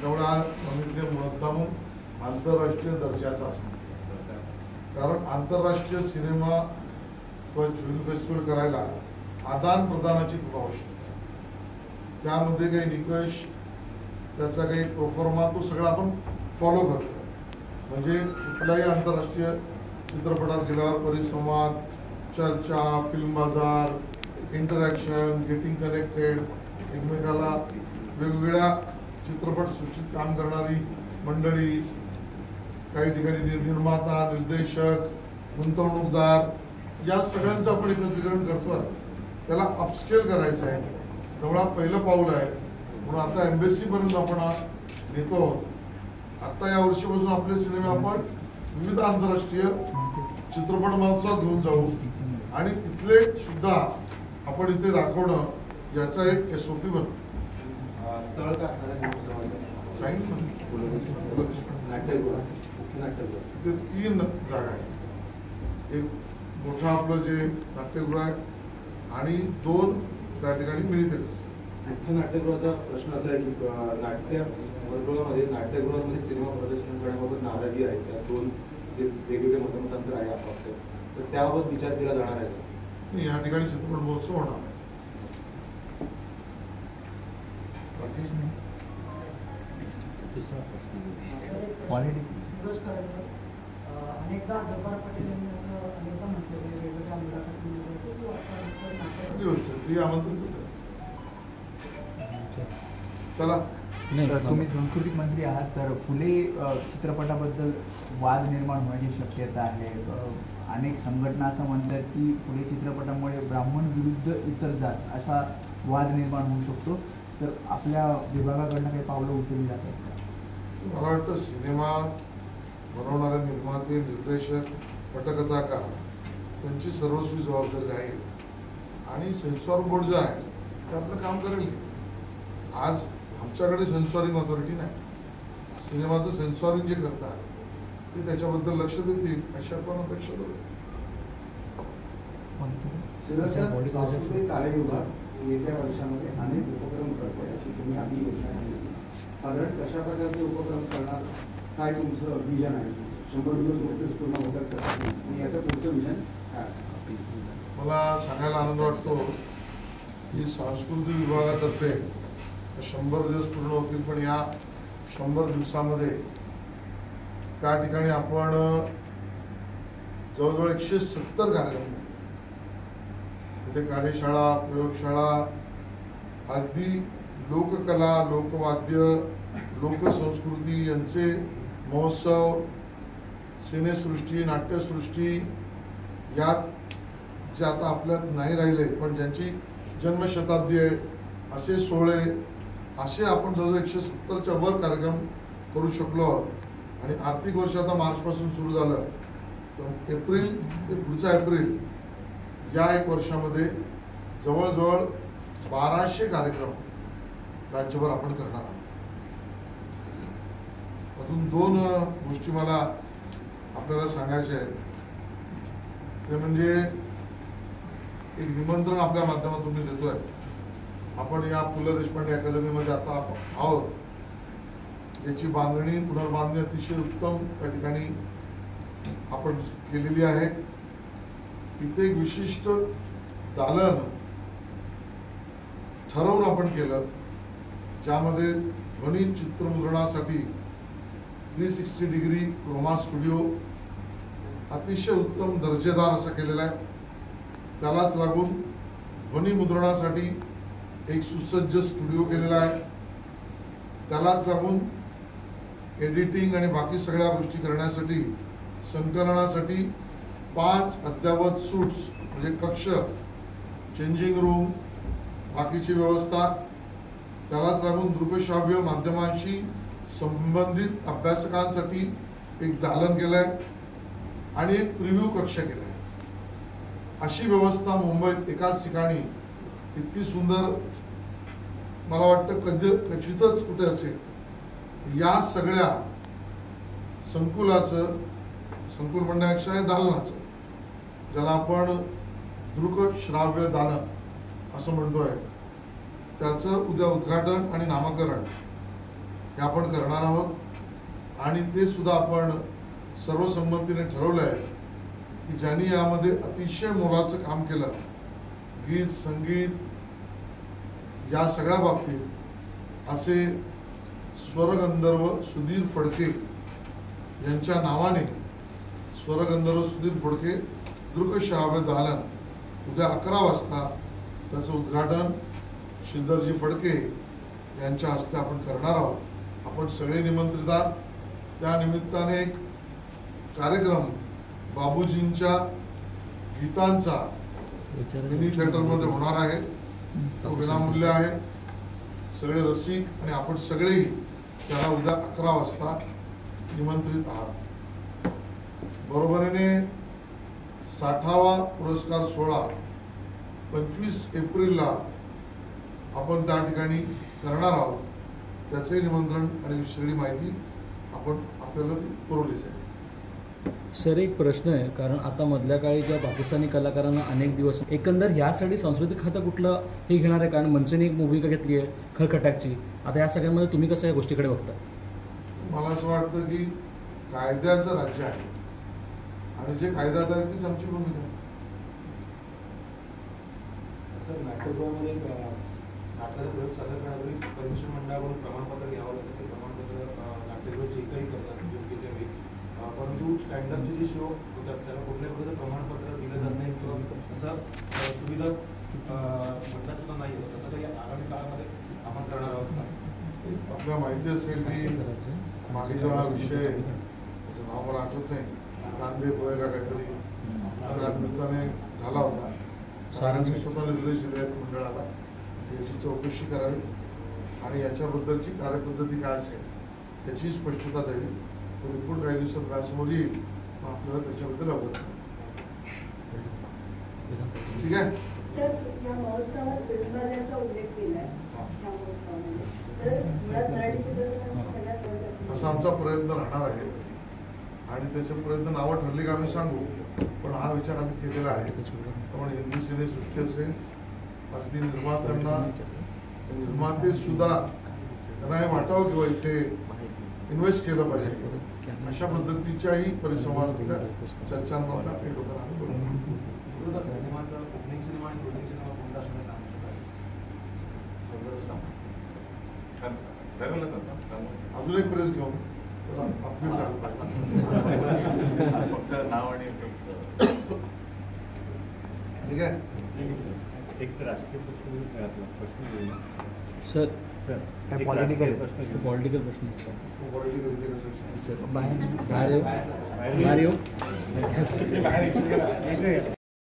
त्यामुळे आम्ही ते मुद्दामून आंतरराष्ट्रीय दर्जाचा असतो, कारण आंतरराष्ट्रीय सिनेमा फिल्म फेस्टिवल करायला आदान प्रदानाची खूप आवश्यकता आहे. त्यामध्ये काही निकष, त्याचा काही प्रोफॉर्मा तो सगळा आपण फॉलो करतो. म्हणजे कुठल्याही आंतरराष्ट्रीय चित्रपटात गेल्यावर परिसंवाद, चर्चा, फिल्म बाजार, इंटरॅक्शन, गेटिंग कनेक्टेड, एकमेकाला वेगवेगळ्या चित्रपटसृष्टीत काम करणारी मंडळी, काही ठिकाणी निर्माता, निर्देशक, गुंतवणूकदार, या सगळ्यांचं आपण एकत्रीकरण करतोय. त्याला अपस्केल करायचं आहे. तेवढा पहिलं पाऊल आहे. म्हणून आता एम्बेसीपर्यंत आपण नेतो आहोत. आता या वर्षीपासून आपले सिनेमे आपण विविध आंतरराष्ट्रीय चित्रपट महोत्सवात घेऊन जाऊ आणि तिथले सुद्धा आपण इथे दाखवणं याचा एक SOP बनतो. स्थळ का असणार ते 3 जागा आहेत. एक मोठं आपलं जे नाट्यगृह आहे आणि 2 त्या ठिकाणी मिनी थिएटर्स. मुख्य नाट्यगृहाचा प्रश्न असा आहे की नाट्यगृहामध्ये सिनेमा प्रदर्शन करण्याबाबत नाराजी आहे. त्या 2 जे वेगवेगळे मतमतांतर आहे आपापसात, तर त्याबाबत विचार केला जाणार आहे. या ठिकाणी चित्रपट महोत्सव होणार आहे. अनेकदा जब्बार पटेल यांनी असं अनेकदा म्हटलेलं आहे वेगवेगळ्या मुलाखतींमध्ये की आमंत्रितच आहे. चला तुम्ही सांस्कृतिक मंत्री आहात, तर फुले चित्रपटाबद्दल वाद निर्माण होण्याची शक्यता आहे. अनेक संघटना असं म्हणतात की फुले चित्रपटामुळे ब्राह्मण विरुद्ध इतर जात असा वाद निर्माण होऊ शकतो. तर आपल्या विभागाकडनं काही पावलं उचलली जातात का? मला वाटतं सिनेमा बनवणारे निर्माते, निर्देशक, पटकथाकार त्यांची सर्वस्वी जबाबदारी आहे आणि सेन्सॉर बोर्ड जे आहे ते आपलं काम करेल. आज आमच्याकडे सेन्सॉरिंग ऑथॉरिटी नाही. सिनेमाचं सेन्सॉरिंग जे करतात ते त्याच्याबद्दल लक्ष देतील अशी आपण अपेक्षा करू. सांस्कृतिक कार्य विभाग येत्या वर्षामध्ये अनेक उपक्रम करतोय अशी तुम्ही आधी घोषणा केली. साधारण कशा प्रकारचे उपक्रम करणार, काय तुमचं विजन आहे? 100 दिवस नोटीस पूर्ण होतात आणि याचं पुढचं विजन काय असेल? मला सांगायला आनंद वाटतो की सांस्कृतिक विभागातर्फे 100 दिवस पूर्ण होतील, पण या 100 दिवसामध्ये त्या ठिकाणी आपण जवळजवळ 170 कार्यक्रम, तिथे कार्यशाळा, प्रयोगशाळा, अगदी लोककला, लोकवाद्य, लोकसंस्कृती यांचे महोत्सव, सिनेसृष्टी, नाट्यसृष्टी, यात जे आता आपल्यात नाही राहिले पण ज्यांची जन्मशताब्दी आहे असे सोहळे, असे आपण जवळजवळ 170च्या वर कार्यक्रम करू शकलो. आणि आर्थिक वर्ष आता मार्चपासून सुरू झालं, तर एप्रिल ते पुढचा एप्रिल या 1 वर्षामध्ये जवळजवळ 1200 कार्यक्रम राज्यभर आपण करणार आहोत. अजून 2 गोष्टी मला आपल्याला सांगायच्या आहेत. ते म्हणजे एक निमंत्रण आपल्या माध्यमातून मी देतोय. आपण या पु ल देशपांडे अकादमीमध्ये आता आहोत. याची बांधणी, पुनर्बांधणी अतिशय उत्तम त्या ठिकाणी आपण केलेली आहे. इथे एक विशिष्ट दालन ठरवून आपण केलं, ज्यामध्ये ध्वनी चित्रमुद्रणासाठी 360 डिग्री क्रोमा स्टुडिओ अतिशय उत्तम दर्जेदार असा केलेला आहे. त्यालाच लागून ध्वनी मुद्रणासाठी एक सुसज्ज स्टुडिओ केलेला आहे. त्यालाच लागून एडिटिंग आणि बाकी सगळ्या गोष्टी करण्यासाठी, संकलनासाठी 5 अद्ययावत सूट्स म्हणजे कक्ष, चेंजिंग रूम, बाकीची व्यवस्था. त्यालाच लागून दृकश्राव्य माध्यमांशी संबंधित अभ्यासकांसाठी एक दालन केलंय आणि एक प्रिव्ह्यू कक्ष केलाय. अशी व्यवस्था मुंबईत एकाच ठिकाणी इतकी सुंदर मला वाटतं क्वचितच कुठे असेल. या सगळ्या संकुलाचं, संकुल म्हणण्यापेक्षा दालनाचं, ज्याला आपण दृकश्राव्य दालन असं म्हणतोय, त्याचं उद्या उद्घाटन आणि नामकरण हे आपण करणार आहोत. आणि ते सुद्धा आपण सर्वसंमतीने ठरवलं आहे की ज्यांनी यामध्ये अतिशय मोलाचं काम केलं, गीत संगीत या सगळ्या बाबतीत, असे स्वरगंधर्व सुधीर फडके यांच्या नावाने स्वरगंधर्व सुधीर फडके दृकश्राव्य दालन उद्या 11 वाजता त्याचं उद्घाटन श्रीधरजी फडके यांच्या हस्ते आपण करणार आहोत. आपण सगळे निमंत्रित आहात. त्या निमित्ताने एक कार्यक्रम बाबूजींच्या गीतांचा मिनी थिएटरमध्ये होणार आहे. तो विनामूल्य आहे. सगळे रसिक आणि आपण सगळेही त्याला उद्या 11 वाजता निमंत्रित आहात. बरोबरीने 60वा पुरस्कार सोहळा 25 एप्रिलला आपण त्या ठिकाणी करणार आहोत. त्याचे निमंत्रण आणि सगळी माहिती आपल्याला ती पुरवली जाईल. सर, एक प्रश्न आहे, कारण आता मधल्या काळी ज्या पाकिस्तानी कलाकारांना अनेक दिवस एकंदर ह्यासाठी सांस्कृतिक खातं कुठलं हे घेणार आहे? कारण मनसेने एक भूमिका घेतली आहे खळखटाकची. आता या सगळ्यामध्ये तुम्ही कसं या गोष्टीकडे बघता? मला असं वाटतं की कायद्याचं राज्य आहे आणि जे कायद्यात आहे तीच आमची भूमिका आहे. सर, नाट्यगृहामध्ये नाटकाचा प्रयोग सादर करण्यापूर्वी परमिशन मंडळाकडून प्रमाणपत्र घ्यावं लागतं. ते प्रमाणपत्र नाट्यगृह जे काही करतात योग्य त्या वेळी, परंतु स्टँडअपचे जे शो होतात त्याला कुठल्याही प्रकारचं प्रमाणपत्र दिलं जात नाही किंवा असं सुविधा म्हणतात सुद्धा नाही होत. तसं काही आगामी काळामध्ये आपण करणार आहोत. आपल्याला माहिती असेल की मागे जेव्हा विषय त्याचं नाव मला आठवत नाही, कांदे पोहे का काहीतरी त्या निमित्ताने झाला होता. मी स्वतः निर्देश दिले आहेत मंडळाला याची चौकशी करावी आणि याच्याबद्दलची कार्यपद्धती काय असेल याची स्पष्टता द्यावी. तो रिपोर्ट काही दिवसात माझ्यासमोर येईल, मग आपल्याला त्याच्याबद्दल अवगत ठीक आहे. सर, या महोत्सवात फिल्मवाल्यांचा उल्लेख केलाय या महोत्सवामध्ये, तर मुळात मराठी चित्रपटांची सगळ्यात महत्त्वाची असा आमचा प्रयत्न राहणार आहे आणि त्याचे प्रयत्न नावं ठरली का आम्ही सांगू, पण हा विचार आम्ही केलेला आहे. त्यामुळे हिंदी सिनेसृष्टी असेल, अगदी निर्मात्यांना, निर्माते सुद्धा त्यांना हे वाटावं किंवा इथे इन्व्हेस्ट केलं पाहिजे अशा पद्धतीच्याही परिसंवादातल्या चर्चांमधला एक होता आम्ही बोलतो. सिनेमाचा ओपनिंग सिनेमा आणि क्लोजिंग सिनेमा कोणता असणार सांगू? अजून एक प्रेस घेऊन ठीक आहे. सर, पॉलिटिकल प्रश्न सर बाहेर येऊ